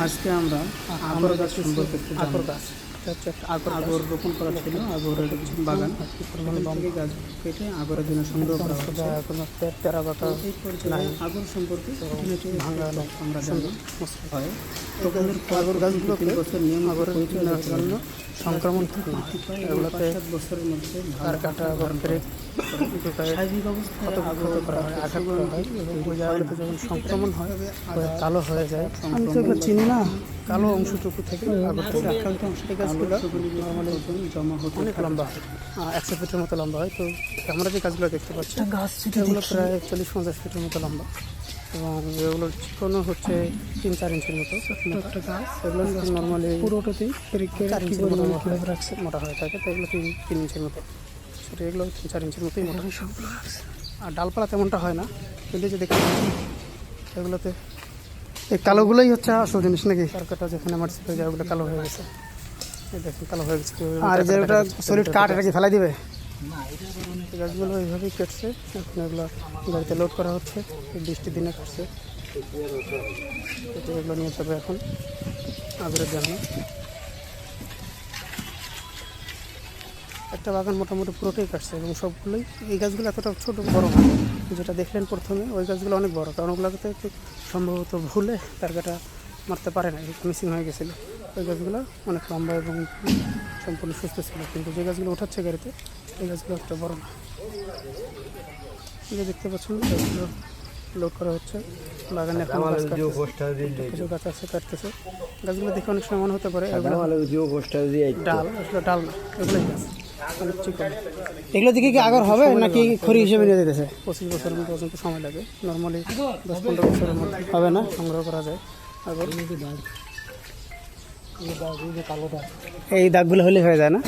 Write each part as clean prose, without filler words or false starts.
আজকে আমরা আগর গাছ সম্পর্কে একটু জানবো। আগর গাছ হচ্ছে একটা আগর রোপণ করা ছিল, আগরের বাগান সেখান থেকে গাছ কেটে আগরের জন্য সংগ্রহ করা হচ্ছে। কোনো তেরা পাতা তো এই পর্যায়ে আগর সম্পর্কে ভাঙানো আমরা জানবো হয়। আগর গাছগুলো 3 বছর নিয়ম আগরের পরিচর্যার জন্য সংক্রমণ থেকে এগুলোতে 5-7 বছরের মধ্যে তার কাটা স্বাভাবিক অবস্থায় ক্ষত করা হয়, আঘাত করা হয় এবং ওই জায়গাগুলোতে যখন সংক্রমণ হয় কালো হয়ে যায়। আমি তো এগুলো চিনি না। কালো অংশটুকু থেকে আগরটা আক্রান্ত অংশ থেকে গাছগুলো নর্মালি জমা হতে অনেক লম্বা হয়, 100 ফিটের মতো লম্বা হয়। তো আমরা যে গাছগুলো দেখতে পাচ্ছি এগুলো প্রায় 40-50 ফিটের মতো লম্বা এবং এগুলোর চিকনও হচ্ছে 3-4 ইঞ্চির মতো একটা গাছ। এগুলো নর্মালি পুরোটাতেই 4 ইঞ্চির মতো মোটা হয়ে থাকে, তো এগুলো 3 ইঞ্চির মতো, সেটা এগুলো 3-4 ইঞ্চির মতোই মোটা। আর ডালপালা তেমনটা হয় না, কিন্তু যে দেখতে এগুলোতে এই কালোগুলোই হচ্ছে আসল জিনিস নাকি? কারকাটা যেখানে আমার জায়গাগুলো কালো হয়ে গেছে, এই দেখুন কালো হয়ে গেছে। আর যে ওটা সলিড কাঠ, এটা কি ফেলাই দিবে? গাছগুলো এইভাবেই কেটছে, এখন এগুলো গাড়িতে লোড করা হচ্ছে। এই বৃষ্টির দিনে কাটছে, এগুলো নিয়ে যাবে এখন আগরের জন্য। একটা বাগান মোটামুটি পুরোটাই কাটছে এবং সবগুলোই, এই গাছগুলো এতটা ছোট বড় না, যেটা দেখলেন প্রথমে ওই গাছগুলো অনেক বড়, কারণ ওগুলোতে একটু সম্ভবত ভুলে তার কাটা মারতে পারে না, মিসিং হয়ে গেছিলো। ওই গাছগুলো অনেক লম্বা এবং সম্পূর্ণ সুস্থ ছিল, কিন্তু যে গাছগুলো ওঠাচ্ছে গাড়িতে এই গাছগুলো একটা বড় না। যে দেখতে পাচ্ছেন গাছগুলো লোড করা হচ্ছে বাগানে। এখন কিছু গাছ আছে কাটতেছে, গাছগুলো দেখে অনেক সময় মনে হতে পারে ডাল, আসলে ডাল না, এগুলোই গাছ অনেক চিকন। এগুলো দিকে কি আগর হবে নাকি খড়ি হিসেবে নিয়ে যেতেছে? 25 বছর পর্যন্ত সময় লাগে, নর্মালি 10-15 বছরের মধ্যে হবে না, সংগ্রহ করা যায় আগর। এই দাগগুলো হলে হয়ে যায় না?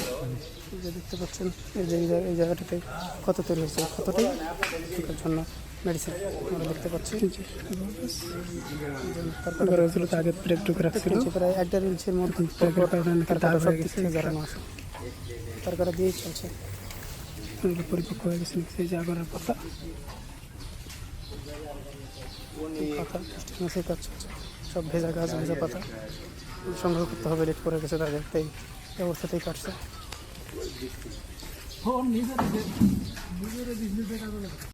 যে দেখতে পাচ্ছেন এই যে এই জায়গাটাতে কত তৈরি হয়েছে, কতটাই টিকার জন্য মেডিসিন আমরা দেখতে পাচ্ছি। আগে প্রায় 1.5 ইঞ্চির মধ্যে তরকারি দিয়েই চলছে, পরিপক্ক হয়ে গেছে। সেই যে আগরের পাতা মাছের কাজ চলছে, সব ভেজা গাছ, ভেজা পাতা সংগ্রহ করতে হবে, লেট করে গেছে তাদের, তাই অবস্থাতেই কাটছে।